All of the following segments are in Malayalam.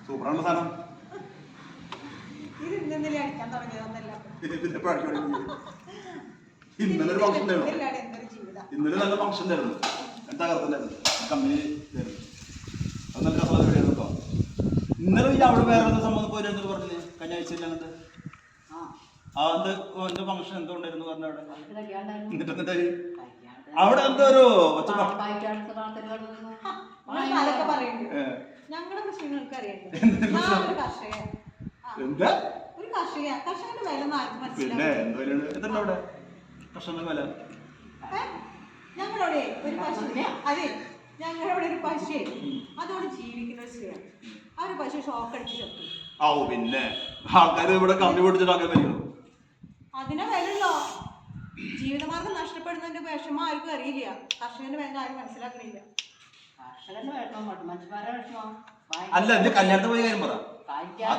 സൂപ്പറാണ് സാധനം. ഇന്നലെ അടിക്കാൻ തുടങ്ങിയതൊന്നല്ല. ഇന്നലെ ഒരു ഫംഗ്ഷൻ ഉണ്ടായിരുന്നു. ഇന്നലെ നല്ല ഫംഗ്ഷൻ ഉണ്ടായിരുന്നു. എന്താ കറുത്തുണ്ടായിരുന്നു കമ്പനി അത് നല്ല രസമുള്ള പരിപാടിയാണ് കേട്ടോ. ഇന്നലെ ഈ അവിടെ വേറെ എന്താ സംഭവം പോയി എന്തൊക്കെ പറഞ്ഞില്ലേ കഴിഞ്ഞ അങ്ങനത്തെ എന്റെ ഫംഗ്ഷൻ എന്തോ ഉണ്ടായിരുന്നു പറഞ്ഞ അവിടെ. എന്നിട്ട് എന്താ അവിടെ എന്തോ ഒരു ഞങ്ങളുടെ പ്രശ്നങ്ങൾക്ക് അറിയാം. എന്താ ഒരു കർഷകന്റെ വില പിന്നെ എന്താ അവിടെ കർഷകന്റെ വില ഞങ്ങളവിടെ ഒരു പശു അതെ ഞങ്ങളവിടെ ഒരു പശു അതോടെ ജീവിക്കുന്ന ഒരു സ്ത്രീയാണ്. ആ ഒരു പശു ഷോക്ക് അടിച്ച് ചത്തു. പിന്നെ ആൾക്കാർ ഇവിടെ കമ്പി പൊടിച്ചിട്ട് ആക്കാൻ പറ്റുമോ? അതിനെ വിലല്ലോ. ജീവിതമാർഗം നഷ്ടപ്പെടുന്നതിന്റെ വിഷമം ആർക്കും അറിയില്ല. കർഷകന്റെ വില ആരും മനസ്സിലാക്കണില്ല. അല്ല എന്റെ കല്യാണത്തിന് പോയി കാര്യം പറ.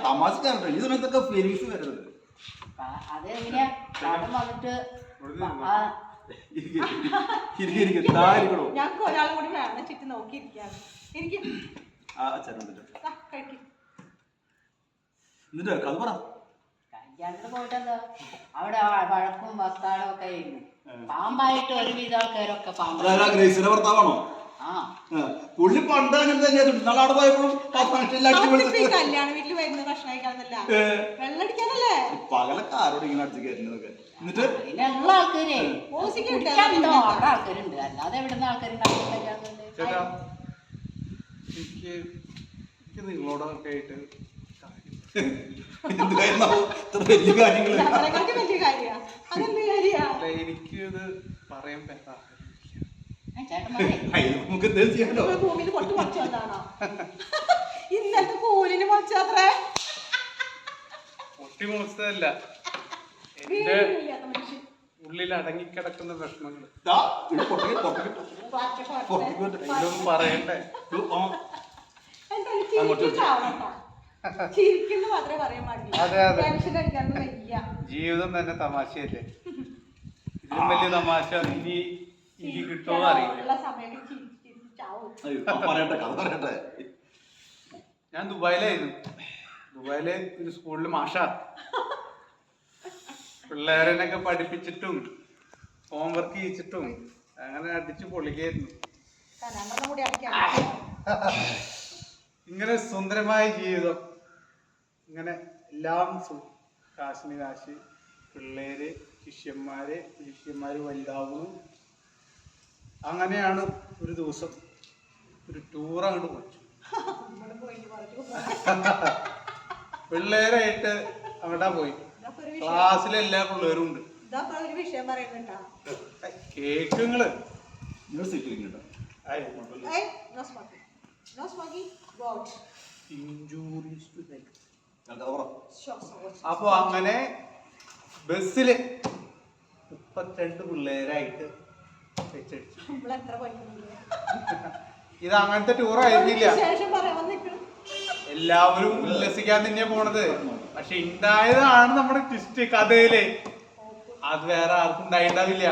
തമാശക്കാരുണ്ട് ഈ സമയത്തൊക്കെ ഫീലിങ്സ് വരുന്നത്. ഞങ്ങൾക്ക് ഒരാളും കൂടി വേണം ചുറ്റി നോക്കിയിരിക്കാണ്. എനിക്ക് എന്നിട്ട് കഥ പറ. കല്യാണത്തിന് പോയിട്ടെന്താ അവിടെ വഴക്കും വസ്താടും ഒക്കെ ആയിരുന്നു. പാമ്പായിട്ട് ഒരുവിധ ആൾക്കാരൊക്കെ ഗ്രേസിന്റെ ഭർത്താവാണോ? പുള്ളി പണ്ട് അങ്ങനെ തന്നെയായിരുന്നു. നാളെ പോയപ്പോഴും കല്യാണ വീട്ടിൽ വരുന്ന ഭക്ഷണം കഴിക്കാന്നല്ല വെള്ളടിക്കാനല്ലേ പകലൊക്കെ ആരോട് ഇങ്ങനെ അടിച്ചു കയറ്റുന്നതൊക്കെ. എന്നിട്ട് അതിനുള്ള ആൾക്കാരുണ്ട്. അല്ലാതെ എവിടുന്ന ആൾക്കാരുണ്ടാകും. ചേട്ടാ എനിക്ക് നിങ്ങളോടൊക്കെ ആയിട്ട് വലിയ കാര്യങ്ങള് എനിക്ക് ഇത് പറയാൻ പറ്റാ. നമുക്ക് എന്തായാലും ചെയ്യാലോ. ഭൂമിയിൽ പൊട്ട് മുളച്ചു വന്നാണോ ഇന്നത്തെ കൂലിന് മുളച്ചത്രേ? പൊട്ടി മുളച്ചതല്ല, എന്റെ ഉള്ളിൽ അടങ്ങിക്കിടക്കുന്ന വിഷമങ്ങള് ഇതിലൊന്നും പറയണ്ടേ. അതെ അതെ, ജീവിതം തന്നെ തമാശയല്ലേ. ഇതിലും വലിയ തമാശ ഇനി എനിക്ക് കിട്ടുമോ അറിയില്ല. ഞാൻ ദുബായിലായിരുന്നു. ദുബായിലെ ഒരു സ്കൂളിൽ മാഷ. പിള്ളേരനൊക്കെ പഠിപ്പിച്ചിട്ടും ഹോംവർക്ക് ചെയ്യിച്ചിട്ടും അങ്ങനെ അടിച്ചു പൊളിക്കായിരുന്നു. ഇങ്ങനെ സുന്ദരമായ ജീവിതം, ഇങ്ങനെ എല്ലാം കാശിന് കാശ്, പിള്ളേര്, ശിഷ്യന്മാര് വലുതാവുന്നു. അങ്ങനെയാണ് ഒരു ദിവസം ഒരു ടൂർ അങ്ങോട്ട് പോയി. പിള്ളേരായിട്ട് അവിടെ പോയി. ക്ലാസ്സിലെല്ലാ പിള്ളേരും ഉണ്ട്. കേക്കുകള് അപ്പൊ അങ്ങനെ ബസ്സില് 32 പിള്ളേരായിട്ട് ഇത് അങ്ങനത്തെ ടൂർ ആയിരുന്നില്ല. എല്ലാവരും ഉല്ലസിക്കാൻ തന്നെയാ പോണത്. പക്ഷെ ഉണ്ടായതാണ് നമ്മുടെ ട്വിസ്റ്റ് കഥയില്. അത് വേറെ ആർക്കും ഉണ്ടായിണ്ടാവില്ല.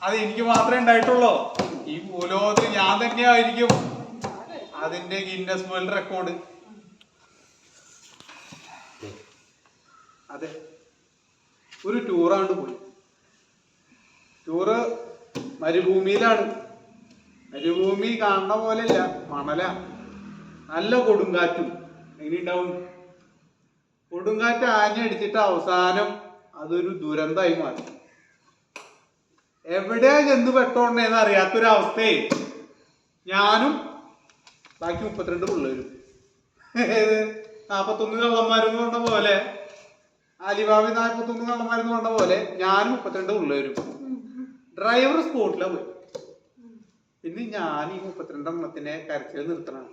അത് എനിക്ക് മാത്രമേ ഉണ്ടായിട്ടുള്ളൂ. ഈ ഭൂലോകത്ത് ഞാൻ തന്നെയായിരിക്കും അതിന്റെ ഗിന്നസ് വേൾഡ് റെക്കോർഡ്. അതെ, ഒരു ടൂറാണ്ട് പോയി. ടൂറ് മരുഭൂമിയിലാണ്. മരുഭൂമി കാണുന്ന പോലെയല്ല, മണല, നല്ല കൊടുങ്കാറ്റും. എങ്ങനെ ഉണ്ടാവും? കൊടുങ്കാറ്റ് ആഞ്ഞടിച്ചിട്ട് അവസാനം അതൊരു ദുരന്തമായി മാറി. എവിടെയാ ചെന്ന് പെട്ടോണ്ടേന്ന് അറിയാത്തൊരവസ്ഥയെ ഞാനും ബാക്കി 32 പിള്ളേരും 41 കള്ളന്മാരെന്ന് പറഞ്ഞ പോലെ, അലിബാബി 41 കള്ളന്മാരെന്ന് പറഞ്ഞ പോലെ ഞാനും 32 പിള്ളേരും. ഡ്രൈവർ സ്പോട്ടിലാ പോയി. പിന്നെ ഞാൻ ഈ 32 എണ്ണത്തിനെ കരച്ചിൽ നിർത്തണം.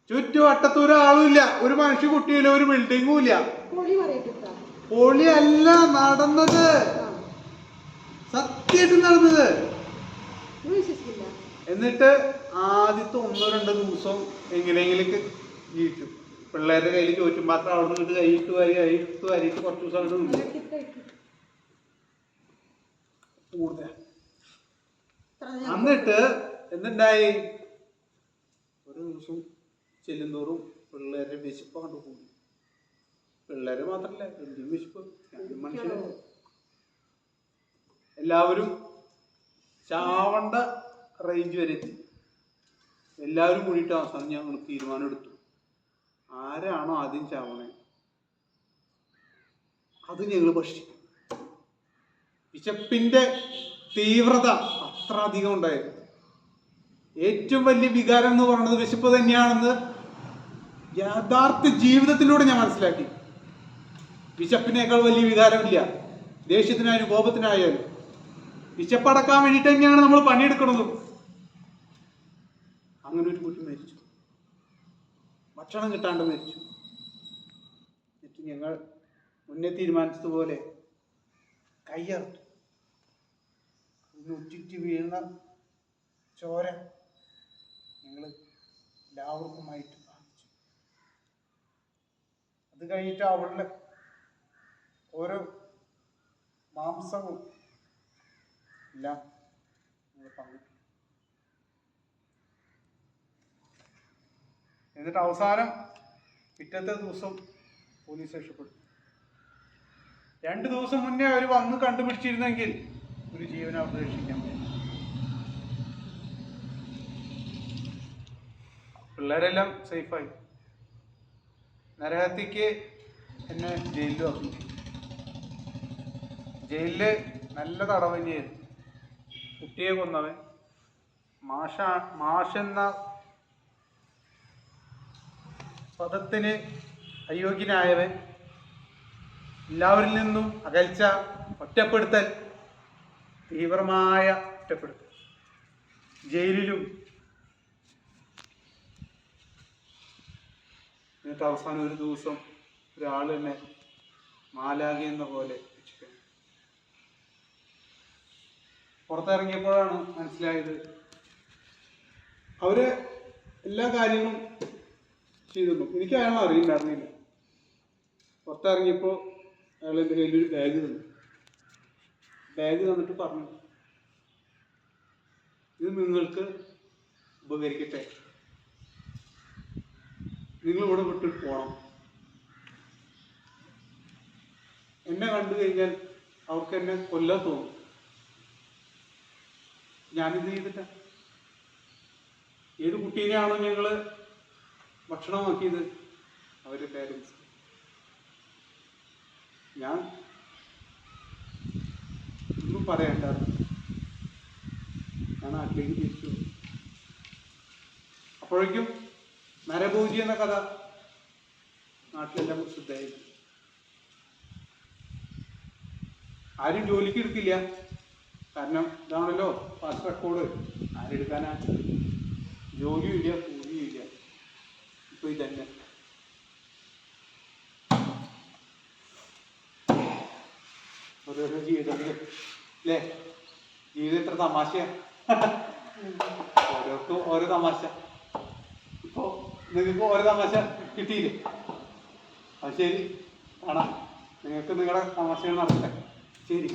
ചുറ്റുവട്ടത്ത് ഒരാളുമില്ല, ഒരു മനുഷ്യ കുട്ടിയില്ല, ഒരു ബിൽഡിങ്ങും ഇല്ല. പൊളിയല്ല നടന്നത്, സത്യമായിട്ട് നടന്നത്. എന്നിട്ട് ആദ്യത്തെ 1-2 ദിവസം എങ്ങനെയെങ്കിലും ജീവിച്ചു. പിള്ളേരുടെ കയ്യിൽ ചോറ്റും പാത്രം അവിടെ നിന്ന് കൈയിട്ട് വരിയിട്ട് കുറച്ച് ദിവസം അങ്ങോട്ട് നിന്നു. കൂടുതൽ എന്നിട്ട് എന്തുണ്ടായി? ഒരു ദിവസം ചെല്ലുന്തോറും പിള്ളേരുടെ വിശപ്പ് കണ്ടുപോകും. പിള്ളേരെ മാത്രല്ല, എന്തും വിശപ്പ്. മനുഷ്യരല്ലേ, എല്ലാവരും ചാവണ്ട റേഞ്ച് വരെ എത്തി. എല്ലാവരും കൂടിയിട്ട് അവസാനം ഞങ്ങൾ തീരുമാനം എടുത്തു, ആരാണോ ആദ്യം ചാവണേ അത് ഞങ്ങൾ ഭക്ഷിക്കും. വിശപ്പിന്റെ തീവ്രത അത്ര അധികം ഉണ്ടായിരുന്നു. ഏറ്റവും വലിയ വികാരം എന്ന് പറയുന്നത് വിശപ്പ് തന്നെയാണെന്ന് യഥാർത്ഥ ജീവിതത്തിലൂടെ ഞാൻ മനസ്സിലാക്കി. വിശപ്പിനേക്കാൾ വലിയ വികാരമില്ല. ദേഷ്യത്തിനായാലും കോപത്തിനായാലും വിശപ്പടക്കാൻ വേണ്ടിയിട്ട് തന്നെയാണ് നമ്മൾ പണിയെടുക്കുന്നത്. അങ്ങനെ ഒരു കുട്ടി മരിച്ചു, ഭക്ഷണം കിട്ടാണ്ട് മരിച്ചു. എന്നിട്ട് ഞങ്ങൾ മുന്നേ തീരുമാനിച്ചതുപോലെ കയ്യറുത്തു. ഉച്ചിറ്റ് വീഴുന്ന ചോര ഞങ്ങൾ എല്ലാവർക്കുമായിട്ട് ബാധിച്ചു. അത് കഴിഞ്ഞിട്ട് അവളുടെ ഓരോ മാംസവും എല്ലാം ഞങ്ങൾ പങ്കിട്ടു. എന്നിട്ട് അവസാനം പിറ്റത്തെ ദിവസം പോലീസ് രക്ഷപ്പെട്ടു. 2 ദിവസം മുന്നേ അവർ വന്ന് കണ്ടുപിടിച്ചിരുന്നെങ്കിൽ ഒരു ജീവനെ അവർക്ക് രക്ഷിക്കാൻ പറ്റും. പിള്ളേരെല്ലാം സേഫായി. നരഹത്യക്ക് എന്നെ ജയിലിലും ആക്കി. ജയിലില് നല്ല തടവ് തന്നെയായിരുന്നു. കുട്ടിയെ കൊന്നവൻ, മാഷെന്ന പദത്തിന് അയോഗ്യനായവൻ, എല്ലാവരിൽ നിന്നും അകൽച്ച, ഒറ്റപ്പെടുത്തൽ, തീവ്രമായ ഒറ്റപ്പെടുത്തൽ, ജയിലിലും. എന്നിട്ട് അവസാനം ഒരു ദിവസം ഒരാൾ തന്നെ മാലാഖ എന്ന പോലെ രക്ഷിക്കണം. പുറത്തിറങ്ങിയപ്പോഴാണ് മനസ്സിലായത് അവര് എല്ലാ കാര്യങ്ങളും ചെയ്തിരുന്നു. എനിക്ക് അയാളെ അറിയില്ലായിരുന്നില്ല. പുറത്തിറങ്ങിയപ്പോൾ അയാൾ എൻ്റെ കയ്യിലൊരു ബാഗ് തന്നു. ബാഗ് തന്നിട്ട് പറഞ്ഞു, ഇത് നിങ്ങൾക്ക് ഉപകരിക്കട്ടെ, നിങ്ങളിവിടെ വിട്ടിട്ട് പോകണം. എന്നെ കണ്ടു കഴിഞ്ഞാൽ അവർക്ക് എന്നെ കൊല്ലാൻ തോന്നും. ഞാനിത് ചെയ്തിട്ട ഏത് കുട്ടീനെയാണോ ഞങ്ങൾ ഭക്ഷണമാക്കിയത് അവരുടെ പേരൻസ്. ഞാൻ ഒന്നും പറയണ്ടായിരുന്നു. ഞാൻ നാട്ടിലേക്ക് തിരിച്ചു. അപ്പോഴേക്കും നരഭോജി എന്ന കഥ നാട്ടിലെല്ലാം പ്രസിദ്ധമായി. ആരും ജോലിക്ക് എടുക്കില്ല, കാരണം ഇതാണല്ലോ ഫാസ്റ്റ് റെക്കോർഡ്. ആരെടുക്കാനാ? ജോലിയും ഇല്ല, കൂലിയും ഇല്ല. ഇപ്പൊ ഇതന്നെ. ഓരോരോ ജീവിതങ്ങൾ അല്ലേ? ജീവിതം എത്ര തമാശയാ. ഓരോർക്കും ഓരോ തമാശ. ഇപ്പോ നിങ്ങൾക്ക് ഓരോ തമാശ കിട്ടിയില്ലേ? അത് ശരി, കാണാം. നിങ്ങൾക്ക് നിങ്ങളുടെ തമാശകൾ നടക്കട്ടെ. ശരി.